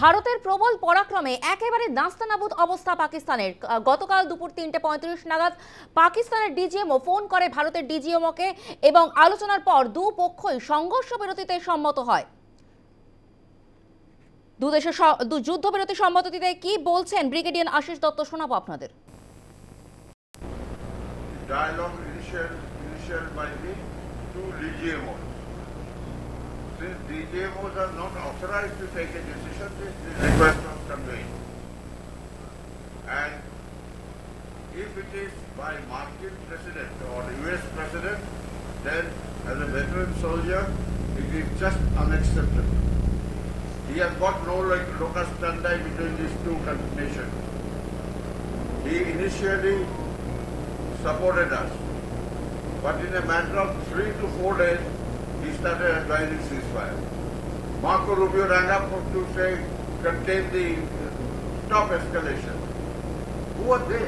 ভারতের প্রবল পরাক্রমে একেবারে নাস্তানাবুদ অবস্থা পাকিস্তানের। গতকাল দুপুর ৩:৩৫ নাগাদ পাকিস্তানের ডিজিএমও ফোন করে ভারতের ডিজিএমওকে এবং আলোচনার পর দুপক্ষই সংঘর্ষ বিরতিতে সম্মত হয়। দুদেশের যুদ্ধবিরতি সম্মতিতে কি বলছেন ব্রিগেডিয়ার আশিস দত্ত, শোনাবো আপনাদের। Dialogue initial by the two DGMOs. Since DGMOs are not authorized to take a decision, this is request was conveyed. And if it is by Martin President or US President, then as a veteran soldier, it is just unacceptable. He has got no locus standi between these two nations. He initially supported us, but in a matter of 3 to 4 days, he started advising ceasefire. Marco Rubio rang up to say, contain the stop escalation. Who are they?